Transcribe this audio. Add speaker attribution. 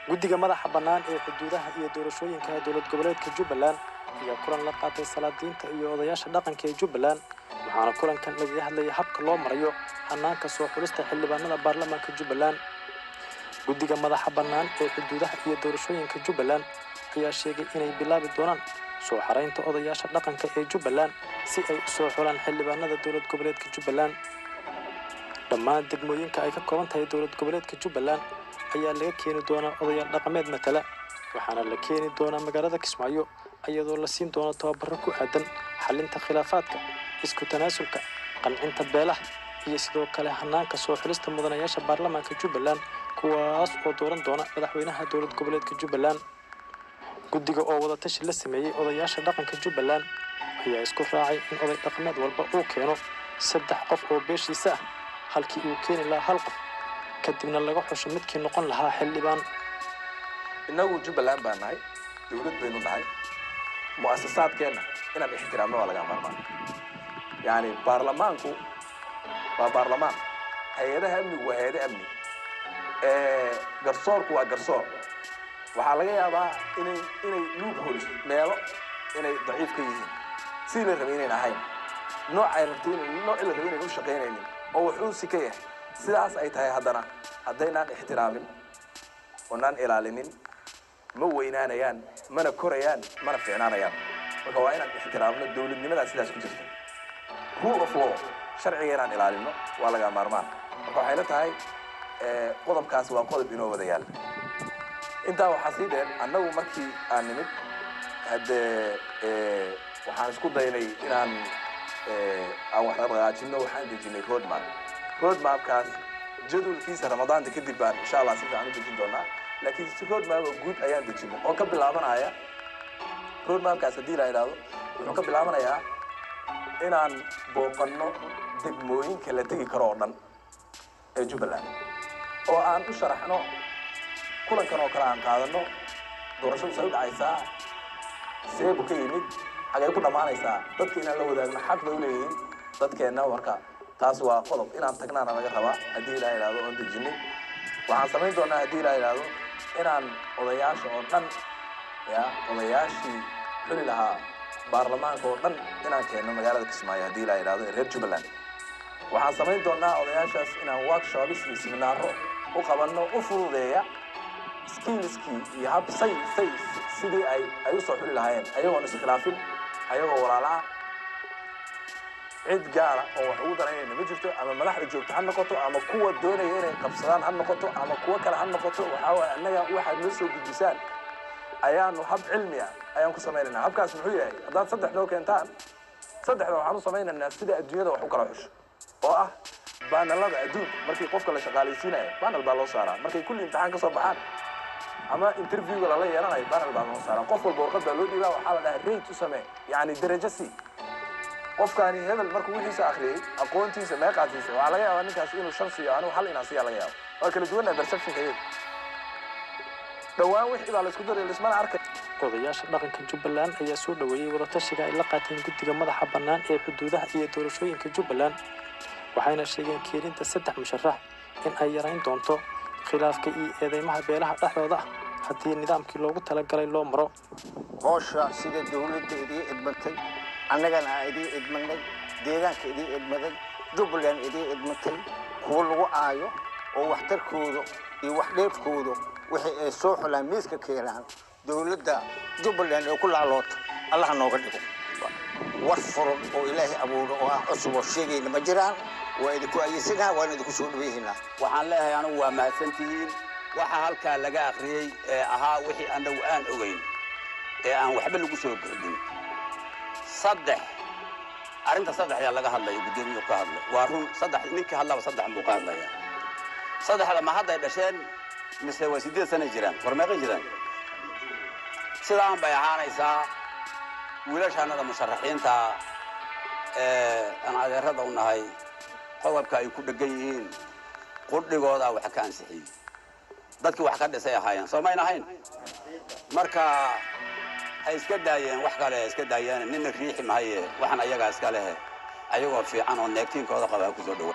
Speaker 1: guddiga madaxa bannaan ee xuduudaha iyo doorashooyinka dowlad goboleedka Jubbaland ayaa kulan la qaatay salaadiinta iyo odayaasha dhaqanka ee Jubbaland waxaana kulankan laga hadlayay habka loo marayo hanaanka soo xulista xildhibaanada baarlamaanka Jubbaland guddiga madaxa bannaan ee xuduudaha iyo doorashooyinka Jubbaland ayaa sheegay inay bilaabi doonaan soo xaraynta odayaasha dhaqanka ee Jubbaland si ay u soo xulaan xildhibaanada dowlad goboleedka Jubbaland dhammaan degmooyinka ay ka kooban tahay dowlad goboleedka Jubbaland ayaa laga keeni doonaa odayaal dhaqameed matala waxaana la keeni doonaa magaalada Kismaayo iyadoo la siin doono tababaro ku aadan xalinta khilaafaadka isku tanaasulka qancinta beelaha iyo sidoo kale hanaanka soo xulista mudanayaasha baarlamaanka Jubbaland kuwaas oo dooran doona madaxweynaha dowlad goboleedka Jubbaland guddiga oo wada tashi la sameeyay odayaasha dhaqanka Jubbaland ayaa isku raacay in oday dhaqameed walba uu keeno 3 qof oo beeshiisa ah halkii uu keeni lahaa hal qof kadibna laga xusho midkii noqon lahaa xildhibaan
Speaker 2: inagu Jubbaland baan nahay dowlad baynu nahay muassasaadkeena inaan ixtiraamno waa laga maarmaan yani baarlamaanku waa baarlamaan hay'adaha amnigu waa hay'adaha amni garsoorku waa garsoor waxaa laga yaabaa inay loopholes meelo inay daciif ka yihiin si la rabay inay ahayn nooc ay rabteen nooc la rabay inay u shaqeynaynin oo wuxuu si ka yahay sidaas ay tahay haddana haddaynaan ixtiraamin oonaan ilaalinin ma weynaanayaan mana korayaan mana fiicnaanayaan marka waa inaan ixtiraamno dowladnimada sidaas ku jirta rule of law sharciga inaan ilaalino waa laga maarmaan marka waxay la tahay qodobkaas waa qodob inoo wada yaal intaa waxaa sii dheer annagu markii aan nimid waxaan isku daynay inaan wax dhaqaajino waxaan dejinay roadmapkaas jadwalkiisa ramadaanta kadib baan insha Allah si fiican u dejin doonaa laakiin si roadmap guud ayaan dejinay oo ka bilaabanaya roadmapkaas haddii la yiraahdo wuxuu ka bilaabanayaa inaan booqanno degmooyinka la tegi karo oo dhan ee Jubbaland oo aan u sharaxno kulankan oo kale aan qaadano doorashadu soo dhacaysaa seebu ka yimid xagee ku dhamaanaysaa dadka inaan la wadaagno xaq bay u leeyihiin dadkeena warka taas waa qodob inaan tagnaana laga rabaa haddii la yiraahdo oo dejinay waxaan samayn doonaa haddii la yiraahdo inaan odayaasha oo dhan odayaashii xuli lahaa baarlamaanka oo dhan inaan keeno magaalada Kismaayo haddii la yiraahdo reer Jubbaland waxaan samayn doonaa odayaashaas inaan workshops iyo seminaaro u qabanno u fududeeya skillskii iyo hab sidii ay u soo xuli lahaayeen ayagoon iskhilaafin ayagoo walaala cid gaara oo wax ugu daranayna ma jirto ama madaxda joogta ha noqoto ama kuwa doonaya inay qabsadaan ha noqoto ama kuwa kale ha noqoto waxa way annaga waxaad noo soo gudbisaan ayaanu hab cilmi ah ayaan ku samaynaynaa habkaas muxuu yahay haddaad 3 noo keentaan 3 waxaan u samaynaynaa sida adduunyada wax u kala xusho oo ah baanalada adduunka markii qofka la shaqaalaysiinayo baanal baa loo saaraa markay kulli imtixaan ka soo baxaan ama interviewga la yeelanayo baanal baa loo saaraa qof walba warqad baa loo dhiibaa waxaa la dhahaa rate u samee yani darajo si qofkaani hebel markuu wixiisa akhriyay aqoontiisa meeqaasiisa waxaa laga yaabaa ninkaas inuu 5 siiyo anigu hal inaan siiya laga yaabo waa kala duwanaa perceptionka iyaga dhawaan wixii baa la isku daray lismana arkay
Speaker 1: odayaasha dhaqanka Jubbaland ayaa soo dhaweeyay wada tashiga ay la qaateen guddiga madaxa bannaan ee xuduudaha iyo doorashooyinka Jubbaland waxayna sheegeen keeninta 3 musharax in ay yarayn doonto khilaafka iyo eedeymaha beelaha dhexdooda haddii nidaamkii loogu talagalay loo maro
Speaker 3: howsha sida dawladda idii idmatay annagana idii idmanay deegaanka idii idmaday Jubbaland idii idmatay kuwa lagu aayo oo waxtarkooda iyo wax dheefkooda wixii ay soo xulaan miiska keenaan dawladda Jubbaland oo ku laaloota Allah nooga dhigo war furan oo Ilaahay abuuro oo ah cusub oo sheegayna ma jiraan waa idinku ayisina waa idinku soo dhaweeyna
Speaker 4: waxaan leeyahay anigu waa mahadsantihiin waxa halka laga akhriyay ahaa wixii anagu aan ogeyn aan waxba lagu soo gudbin 3 arinta 3 ayaa laga hadlay gudoomiye ka hadlay waa run 3 ninkii hadlaba 3 buu ka hadlaya 3 ma hadday dhasheen mise waa 8 sano jiraan war meeqa jiraan sidaan bay ahaanaysaa wiilashaanada musharaxiinta aan adeerada u nahay qodobka ay ku dhagan yihiin qudhigooda wax ka ansixiyay dadkii wax ka dhisay ahaayeen Soomaaliya ahayn marka ay iska daayeen wax kale iska daayeen nin riixi maaye waxan ayaga iska leh ayagoo fiican oo neegtiinkooda qaba ku soo dhaw